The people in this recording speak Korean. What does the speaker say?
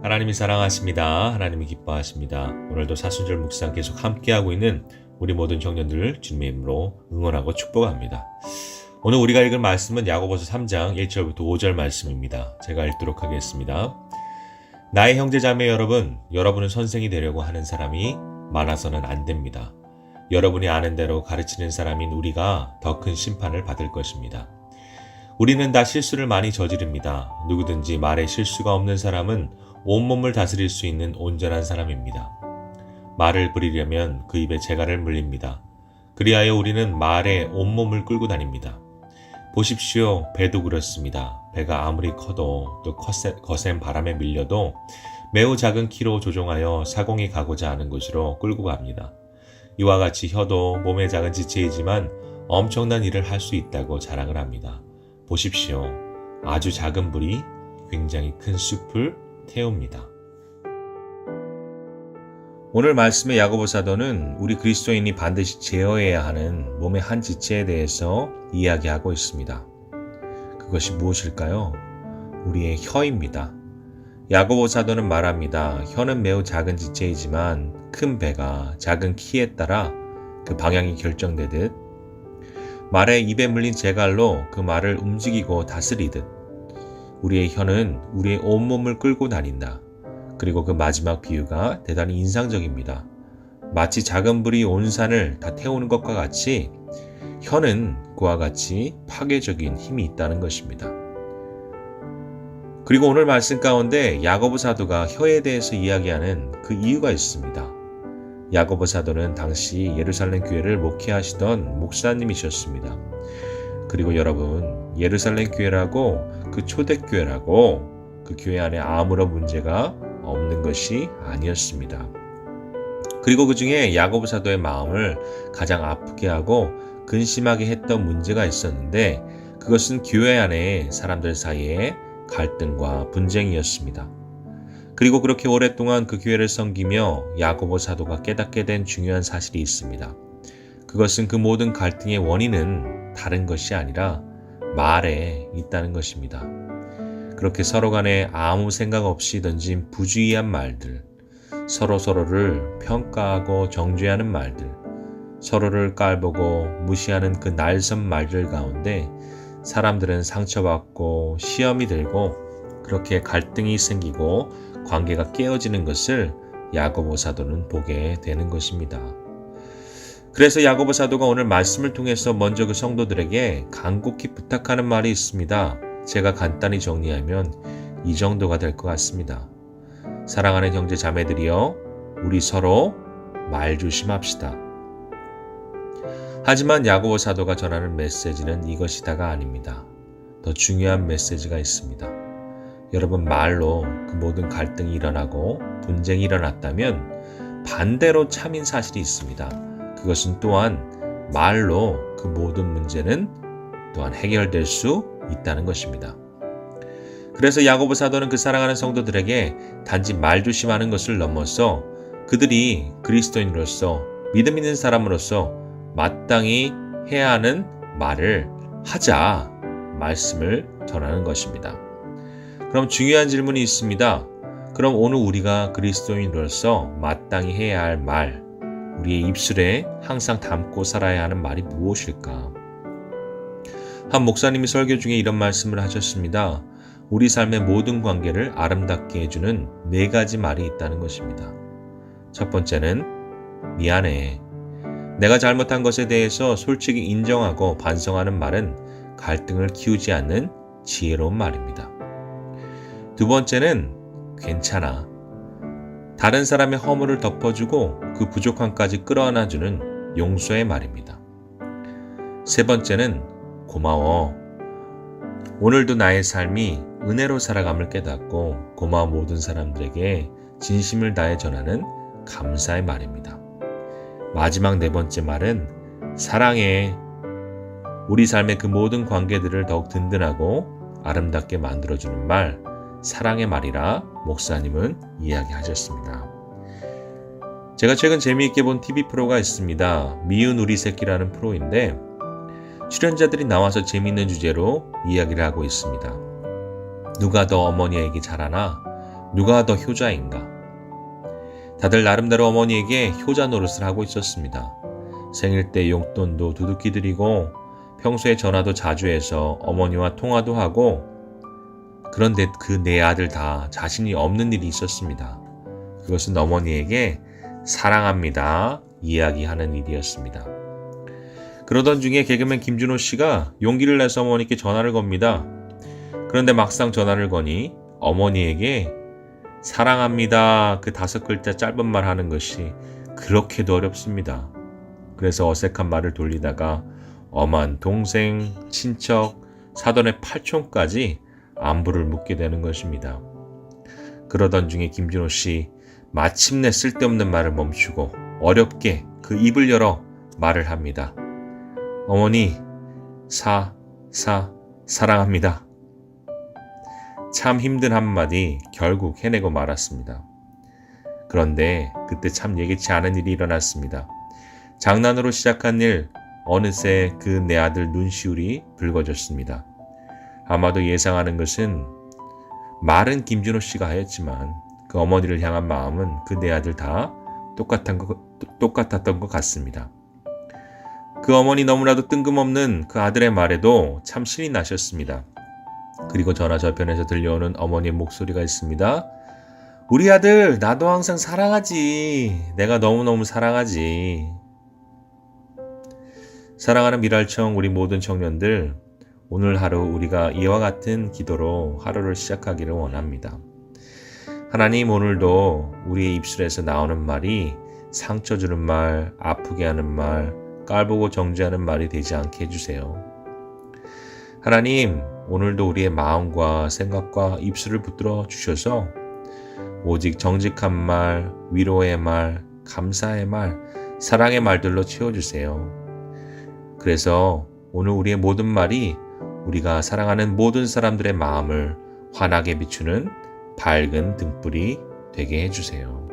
하나님이 사랑하십니다. 하나님이 기뻐하십니다. 오늘도 사순절 묵상 계속 함께하고 있는 우리 모든 청년들을 주님의 이름으로 응원하고 축복합니다. 오늘 우리가 읽을 말씀은 야고보서 3장 1절부터 5절 말씀입니다. 제가 읽도록 하겠습니다. 나의 형제자매 여러분, 여러분은 선생이 되려고 하는 사람이 많아서는 안 됩니다. 여러분이 아는 대로 가르치는 사람인 우리가 더 큰 심판을 받을 것입니다. 우리는 다 실수를 많이 저지릅니다. 누구든지 말에 실수가 없는 사람은 온몸을 다스릴 수 있는 온전한 사람입니다. 말을 부리려면 그 입에 재갈을 물립니다. 그리하여 우리는 말에 온몸을 끌고 다닙니다. 보십시오. 배도 그렇습니다. 배가 아무리 커도 또 거센 바람에 밀려도 매우 작은 키로 조종하여 사공이 가고자 하는 곳으로 끌고 갑니다. 이와 같이 혀도 몸의 작은 지체이지만 엄청난 일을 할 수 있다고 자랑을 합니다. 보십시오. 아주 작은 불이 굉장히 큰 숲을 태웁니다. 오늘 말씀의 야고보 사도는 우리 그리스도인이 반드시 제어해야 하는 몸의 한 지체에 대해서 이야기하고 있습니다. 그것이 무엇일까요? 우리의 혀입니다. 야고보 사도는 말합니다. 혀는 매우 작은 지체이지만 큰 배가 작은 키에 따라 그 방향이 결정되듯 말에 입에 물린 재갈로 그 말을 움직이고 다스리듯 우리의 혀는 우리의 온몸을 끌고 다닌다. 그리고 그 마지막 비유가 대단히 인상적입니다. 마치 작은 불이 온 산을 다 태우는 것과 같이 혀는 그와 같이 파괴적인 힘이 있다는 것입니다. 그리고 오늘 말씀 가운데 야고보 사도가 혀에 대해서 이야기하는 그 이유가 있습니다. 야고보 사도는 당시 예루살렘 교회를 목회하시던 목사님이셨습니다. 그리고 여러분, 예루살렘 교회라고 그 초대교회라고 그 교회 안에 아무런 문제가 없는 것이 아니었습니다. 그리고 그 중에 야고보 사도의 마음을 가장 아프게 하고 근심하게 했던 문제가 있었는데 그것은 교회 안에 사람들 사이에 갈등과 분쟁이었습니다. 그리고 그렇게 오랫동안 그 교회를 섬기며 야고보 사도가 깨닫게 된 중요한 사실이 있습니다. 그것은 그 모든 갈등의 원인은 다른 것이 아니라 말에 있다는 것입니다. 그렇게 서로 간에 아무 생각 없이 던진 부주의한 말들, 서로를 평가하고 정죄하는 말들, 서로를 깔보고 무시하는 그 날선 말들 가운데 사람들은 상처받고 시험이 들고 그렇게 갈등이 생기고 관계가 깨어지는 것을 야고보 사도는 보게 되는 것입니다. 그래서 야고보 사도가 오늘 말씀을 통해서 먼저 그 성도들에게 간곡히 부탁하는 말이 있습니다. 제가 간단히 정리하면 이 정도가 될 것 같습니다. 사랑하는 형제 자매들이여, 우리 서로 말 조심합시다. 하지만 야고보 사도가 전하는 메시지는 이것이다가 아닙니다. 더 중요한 메시지가 있습니다. 여러분, 말로 그 모든 갈등이 일어나고 분쟁이 일어났다면 반대로 참인 사실이 있습니다. 그것은 또한 말로 그 모든 문제는 또한 해결될 수 있다는 것입니다. 그래서 야고보 사도는 그 사랑하는 성도들에게 단지 말 조심하는 것을 넘어서 그들이 그리스도인으로서 믿음 있는 사람으로서 마땅히 해야 하는 말을 하자 말씀을 전하는 것입니다. 그럼 중요한 질문이 있습니다. 그럼 오늘 우리가 그리스도인으로서 마땅히 해야 할 말, 우리의 입술에 항상 담고 살아야 하는 말이 무엇일까? 한 목사님이 설교 중에 이런 말씀을 하셨습니다. 우리 삶의 모든 관계를 아름답게 해주는 4가지 말이 있다는 것입니다. 첫 번째는 미안해. 내가 잘못한 것에 대해서 솔직히 인정하고 반성하는 말은 갈등을 키우지 않는 지혜로운 말입니다. 두 번째는 괜찮아. 다른 사람의 허물을 덮어주고 그 부족함까지 끌어안아주는 용서의 말입니다. 세 번째는 고마워. 오늘도 나의 삶이 은혜로 살아감을 깨닫고 고마운 모든 사람들에게 진심을 다해 전하는 감사의 말입니다. 마지막 4번째 말은 사랑해. 우리 삶의 그 모든 관계들을 더욱 든든하고 아름답게 만들어주는 말, 사랑의 말이라 목사님은 이야기하셨습니다. 제가 최근 재미있게 본 TV 프로가 있습니다. 미운 우리 새끼라는 프로인데 출연자들이 나와서 재미있는 주제로 이야기를 하고 있습니다. 누가 더 어머니에게 잘하나? 누가 더 효자인가? 다들 나름대로 어머니에게 효자 노릇을 하고 있었습니다. 생일 때 용돈도 두둑히 드리고 평소에 전화도 자주 해서 어머니와 통화도 하고, 그런데 그 네 아들 다 자신이 없는 일이 있었습니다. 그것은 어머니에게 사랑합니다 이야기하는 일이었습니다. 그러던 중에 개그맨 김준호 씨가 용기를 내서 어머니께 전화를 겁니다. 그런데 막상 전화를 거니 어머니에게 사랑합니다 그 5글자 짧은 말 하는 것이 그렇게도 어렵습니다. 그래서 어색한 말을 돌리다가 엄한 동생, 친척, 사돈의 팔촌까지 안부를 묻게 되는 것입니다. 그러던 중에 김준호 씨 마침내 쓸데없는 말을 멈추고 어렵게 그 입을 열어 말을 합니다. 어머니, 사랑합니다. 참 힘든 한마디 결국 해내고 말았습니다. 그런데 그때 참 예기치 않은 일이 일어났습니다. 장난으로 시작한 일, 어느새 그 네 아들 눈시울이 붉어졌습니다. 아마도 예상하는 것은 말은 김준호 씨가 하였지만 그 어머니를 향한 마음은 그 네 아들 다 똑같았던 것 같습니다. 그 어머니 너무나도 뜬금없는 그 아들의 말에도 참 신이 나셨습니다. 그리고 전화 저편에서 들려오는 어머니의 목소리가 있습니다. 우리 아들 나도 항상 사랑하지. 내가 너무너무 사랑하지. 사랑하는 미랄청 우리 모든 청년들, 오늘 하루 우리가 이와 같은 기도로 하루를 시작하기를 원합니다. 하나님, 오늘도 우리의 입술에서 나오는 말이 상처 주는 말, 아프게 하는 말, 깔보고 정죄하는 말이 되지 않게 해주세요. 하나님, 오늘도 우리의 마음과 생각과 입술을 붙들어 주셔서 오직 정직한 말, 위로의 말, 감사의 말, 사랑의 말들로 채워주세요. 그래서 오늘 우리의 모든 말이 우리가 사랑하는 모든 사람들의 마음을 환하게 비추는 밝은 등불이 되게 해주세요.